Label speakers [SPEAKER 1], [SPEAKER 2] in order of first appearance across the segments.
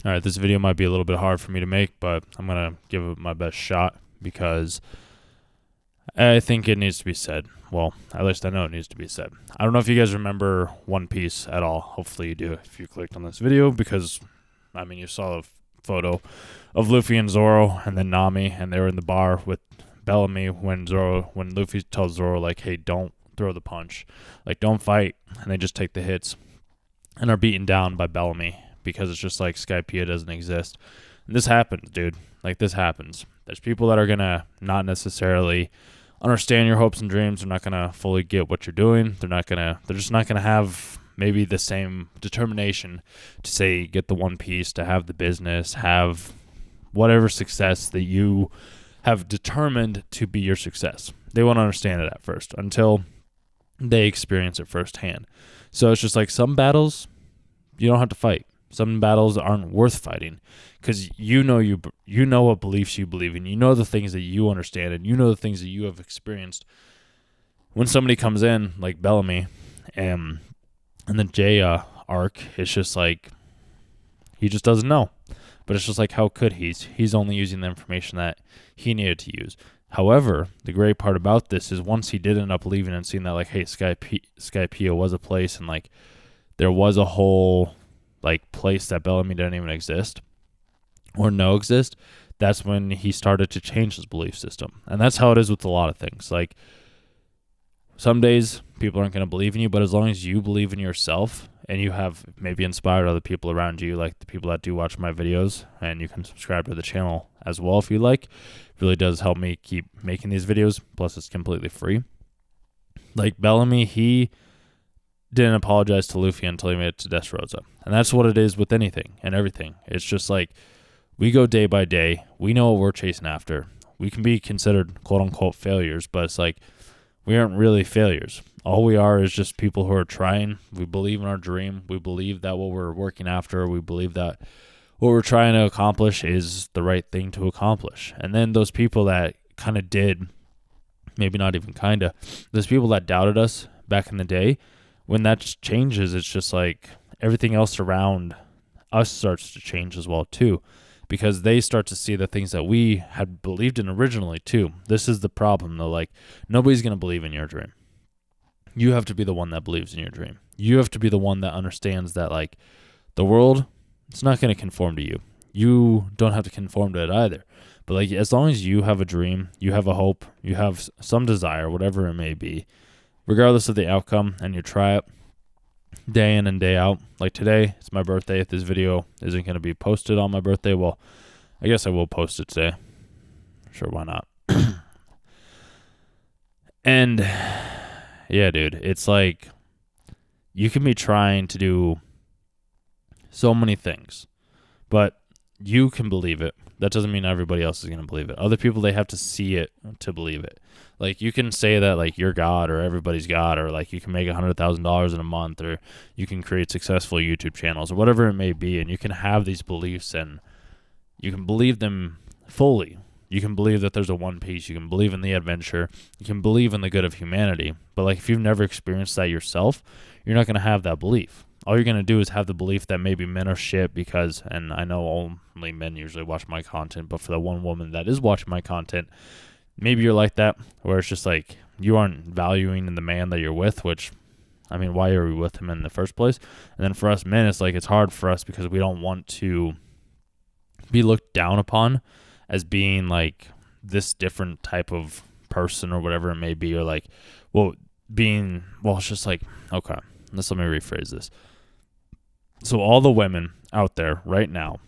[SPEAKER 1] All right, this video might be a little bit hard for me to make, but I'm going to give it my best shot because I think it needs to be said. Well, at least I know it needs to be said. I don't know if you guys remember One Piece at all. Hopefully you do if you clicked on this video because, I mean, you saw a photo of Luffy and Zoro and then Nami, and they were in the bar with Bellamy when Luffy tells Zoro, like, hey, don't throw the punch. Like, don't fight. And they just take the hits and are beaten down by Bellamy because it's just like Skypiea doesn't exist. And this happens, dude. Like, this happens. There's people that are going to not necessarily understand your hopes and dreams. They're not going to fully get what you're doing. They're just not going to have maybe the same determination to say, get the One Piece, to have the business, have whatever success that you have determined to be your success. They won't understand it at first until they experience it firsthand. So it's just like some battles you don't have to fight. Some battles aren't worth fighting because you know what beliefs you believe in. You know the things that you understand, and you know the things that you have experienced. When somebody comes in like Bellamy and the J arc, it's just like he just doesn't know. But it's just like, how could he? He's only using the information that he needed to use. However, the great part about this is once he did end up leaving and seeing that, like, hey, Skypiea was a place, and like there was a whole like place that Bellamy didn't even exist or no exist, that's when he started to change his belief system. And that's how it is with a lot of things. Like, some days people aren't going to believe in you, but as long as you believe in yourself and you have maybe inspired other people around you, like the people that do watch my videos, and you can subscribe to the channel as well if you like. It really does help me keep making these videos. Plus, it's completely free. Like Bellamy, he didn't apologize to Luffy until he made it to Dressrosa. And that's what it is with anything and everything. It's just like, we go day by day. We know what we're chasing after. We can be considered quote-unquote failures, but it's like, we aren't really failures. All we are is just people who are trying. We believe in our dream. We believe that what we're working after, we believe that what we're trying to accomplish is the right thing to accomplish. And then those people that kind of did, maybe not even kind of, those people that doubted us back in the day, when that changes, it's just like everything else around us starts to change as well too, because they start to see the things that we had believed in originally too. This is the problem though. Like, nobody's going to believe in your dream. You have to be the one that believes in your dream. You have to be the one that understands that, like, the world, it's not going to conform to you. You don't have to conform to it either. But like, as long as you have a dream, you have a hope, you have some desire, whatever it may be, regardless of the outcome, and you try it day in and day out. Like today, it's my birthday. If this video isn't going to be posted on my birthday, well, I guess I will post it today. Sure, why not? And yeah, dude, it's like you can be trying to do so many things, but you can believe it. That doesn't mean everybody else is going to believe it. Other people, they have to see it to believe it. Like, you can say that, like, you're God or everybody's God, or like you can make $100,000 in a month, or you can create successful YouTube channels or whatever it may be. And you can have these beliefs and you can believe them fully. You can believe that there's a One Piece. You can believe in the adventure. You can believe in the good of humanity. But like, if you've never experienced that yourself, you're not going to have that belief. All you're going to do is have the belief that maybe men are shit because, and I know only men usually watch my content, but for the one woman that is watching my content, maybe you're like that, where it's just like you aren't valuing in the man that you're with, which, I mean, why are we with him in the first place? And then for us men, it's like, it's hard for us because we don't want to be looked down upon as being like this different type of person or whatever it may be, or like, it's just like, okay, let me rephrase this. So all the women out there right now,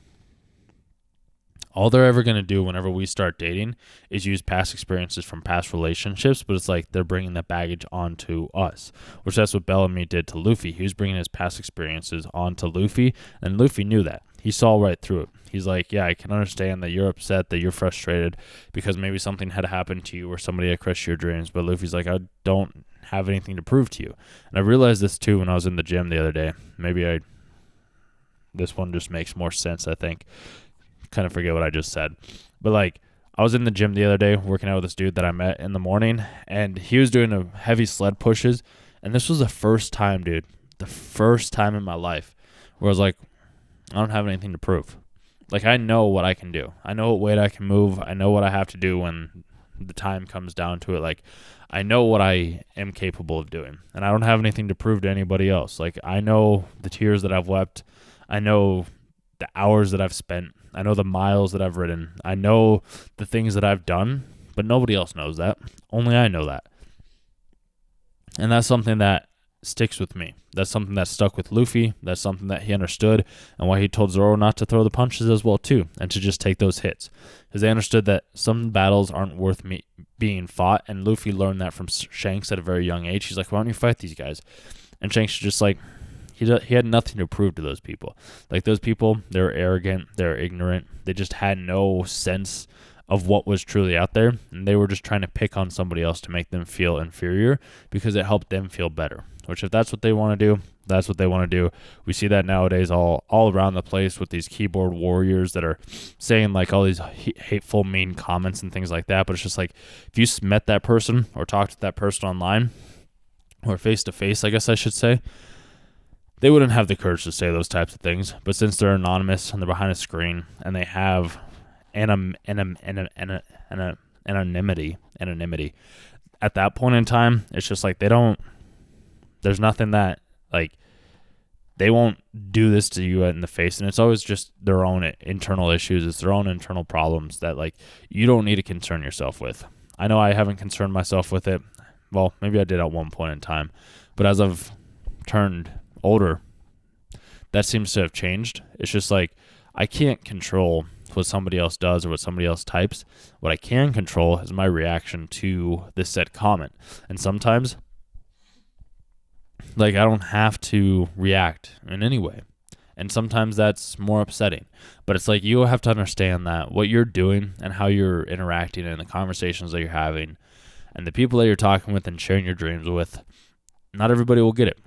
[SPEAKER 1] all they're ever going to do whenever we start dating is use past experiences from past relationships, but it's like they're bringing that baggage onto us, which that's what Bellamy did to Luffy. He was bringing his past experiences onto Luffy, and Luffy knew that. He saw right through it. He's like, yeah, I can understand that you're upset, that you're frustrated because maybe something had happened to you or somebody had crushed your dreams, but Luffy's like, I don't have anything to prove to you. And I realized this too when I was in the gym the other day. This one just makes more sense, I think. Kind of forget what I just said. But like, I was in the gym the other day working out with this dude that I met in the morning, and he was doing a heavy sled pushes, and this was the first time, dude, the first time in my life where I was like, I don't have anything to prove. Like, I know what I can do. I know what weight I can move. I know what I have to do when the time comes down to it. Like, I know what I am capable of doing, and I don't have anything to prove to anybody else. Like, I know the tears that I've wept. I know the hours that I've spent. I know the miles that I've ridden. I know the things that I've done, but nobody else knows that. Only I know that. And that's something that sticks with me. That's something that stuck with Luffy. That's something that he understood, and why he told Zoro not to throw the punches as well too, and to just take those hits, because they understood that some battles aren't worth being fought. And Luffy learned that from Shanks at a very young age. He's like, why don't you fight these guys? And Shanks is just like, he had nothing to prove to those people. Like, those people, they're arrogant, they're ignorant, they just had no sense of what was truly out there, and they were just trying to pick on somebody else to make them feel inferior because it helped them feel better. Which, if that's what they want to do, that's what they want to do. We see that nowadays all around the place with these keyboard warriors that are saying like all these hateful, mean comments and things like that. But it's just like, if you met that person or talked to that person online or face to face, I guess I should say, they wouldn't have the courage to say those types of things. But since they're anonymous and they're behind a screen and they have anonymity, at that point in time, it's just like there's nothing that, like, they won't do this to you in the face. And it's always just their own internal issues. It's their own internal problems that, like, you don't need to concern yourself with. I know I haven't concerned myself with it. Well, maybe I did at one point in time. But as I've turned older, that seems to have changed. It's just like, I can't control what somebody else does or what somebody else types. What I can control is my reaction to this said comment. And sometimes, like, I don't have to react in any way. And sometimes that's more upsetting. But it's like, you have to understand that what you're doing and how you're interacting and the conversations that you're having and the people that you're talking with and sharing your dreams with, not everybody will get it.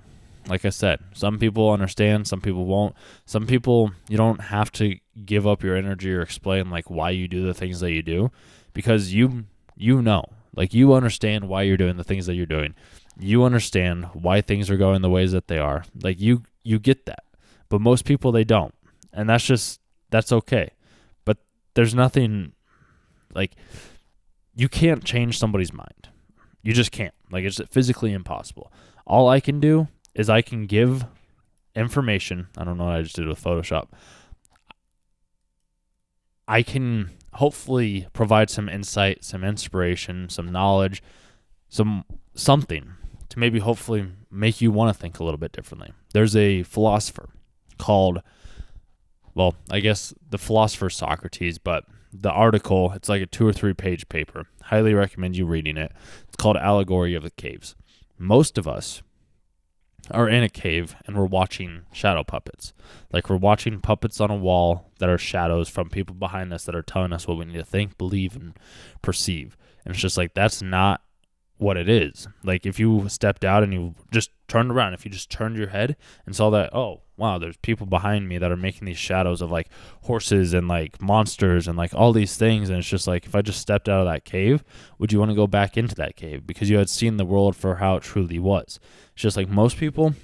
[SPEAKER 1] Like I said, some people understand, some people won't. Some people, you don't have to give up your energy or explain, like, why you do the things that you do, because you know, like, you understand why you're doing the things that you're doing. You understand why things are going the ways that they are. Like, you get that. But most people, they don't. And that's okay. But there's nothing, like, you can't change somebody's mind. You just can't. Like, it's physically impossible. All I can do is I can give information. I don't know what I just did with Photoshop. I can hopefully provide some insight, some inspiration, some knowledge, something to maybe hopefully make you want to think a little bit differently. There's a philosopher called, well, I guess the philosopher Socrates, but the article, it's like a 2 or 3 page paper. Highly recommend you reading it. It's called Allegory of the Caves. Most of us are in a cave and we're watching shadow puppets. Like, we're watching puppets on a wall that are shadows from people behind us that are telling us what we need to think, believe, and perceive. And it's just like, that's not what it is. Like, if you stepped out and you just turned around, if you just turned your head and saw that, oh wow, there's people behind me that are making these shadows of, like, horses and, like, monsters and, like, all these things, and it's just like, if I just stepped out of that cave, would you want to go back into that cave because you had seen the world for how it truly was? It's just like, most people,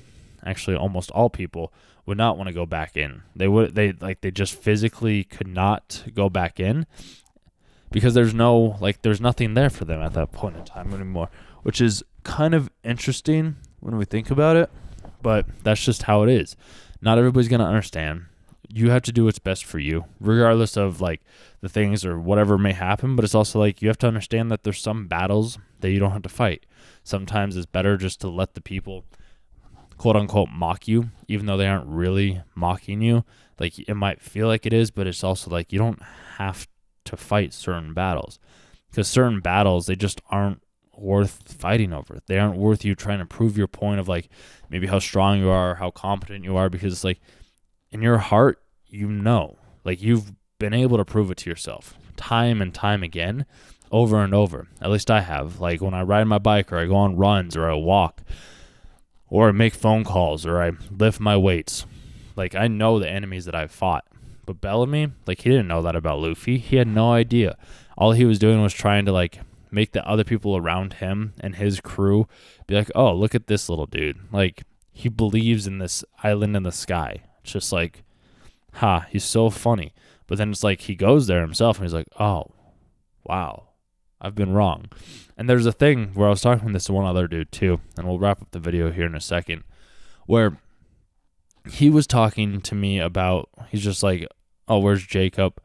[SPEAKER 1] actually almost all people, would not want to go back in. They just physically could not go back in, because there's nothing there for them at that point in time anymore, which is kind of interesting when we think about it, but that's just how it is. Not everybody's going to understand. You have to do what's best for you, regardless of, like, the things or whatever may happen, but it's also like, you have to understand that there's some battles that you don't have to fight. Sometimes it's better just to let the people, quote unquote, mock you, even though they aren't really mocking you. Like, it might feel like it is, but it's also like, you don't have to fight certain battles, because certain battles, they just aren't worth fighting over. They aren't worth you trying to prove your point of, like, maybe how strong you are, how competent you are, because it's like, in your heart, you know, like, you've been able to prove it to yourself time and time again, over and over. At least I have. Like, when I ride my bike, or I go on runs, or I walk, or I make phone calls, or I lift my weights, like, I know the enemies that I've fought. But Bellamy, like, he didn't know that about Luffy. He had no idea. All he was doing was trying to, like, make the other people around him and his crew be like, oh, look at this little dude. Like, he believes in this island in the sky. It's just like, Ha, he's so funny. But then it's like he goes there himself and he's like, oh, wow, I've been wrong. And there's a thing where I was talking to this one other dude too, and we'll wrap up the video here in a second, where he was talking to me about, he's just like, oh, where's Jacob?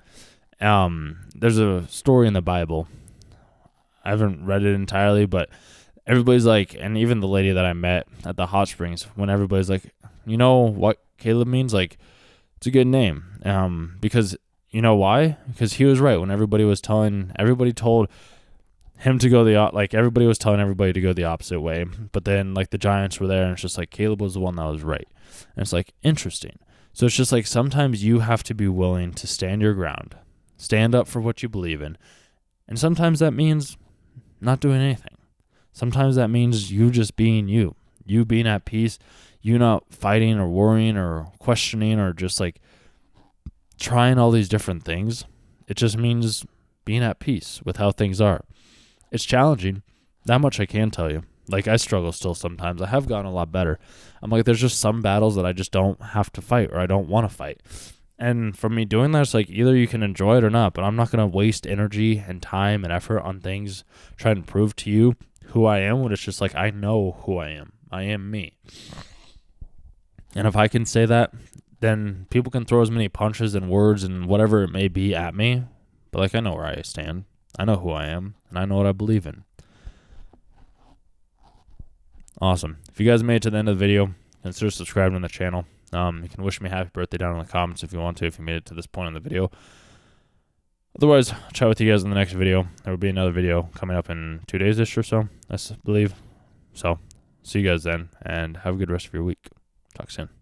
[SPEAKER 1] There's a story in the Bible. I haven't read it entirely, but everybody's like, and even the lady that I met at the hot springs, when everybody's like, you know what Caleb means? Like, it's a good name. Because you know why? Because he was right when everybody told him to go everybody was telling everybody to go the opposite way. But then like the giants were there, and it's just like Caleb was the one that was right. And it's like, interesting. So it's just like sometimes you have to be willing to stand your ground, stand up for what you believe in. And sometimes that means not doing anything. Sometimes that means you just being you being at peace, you not fighting or worrying or questioning or just like trying all these different things. It just means being at peace with how things are. It's challenging. That much I can tell you. Like, I struggle still sometimes. I have gotten a lot better. I'm like, there's just some battles that I just don't have to fight or I don't want to fight. And for me doing that, it's like either you can enjoy it or not, but I'm not going to waste energy and time and effort on things trying to prove to you who I am when it's just like, I know who I am. I am me. And if I can say that, then people can throw as many punches and words and whatever it may be at me. But like, I know where I stand. I know who I am, and I know what I believe in. Awesome. If you guys made it to the end of the video, consider subscribing to the channel. You can wish me happy birthday down in the comments if you want to, if you made it to this point in the video. Otherwise, I'll chat with you guys in the next video. There will be another video coming up in 2 days-ish or so, I believe. So, see you guys then, and have a good rest of your week. Talk soon.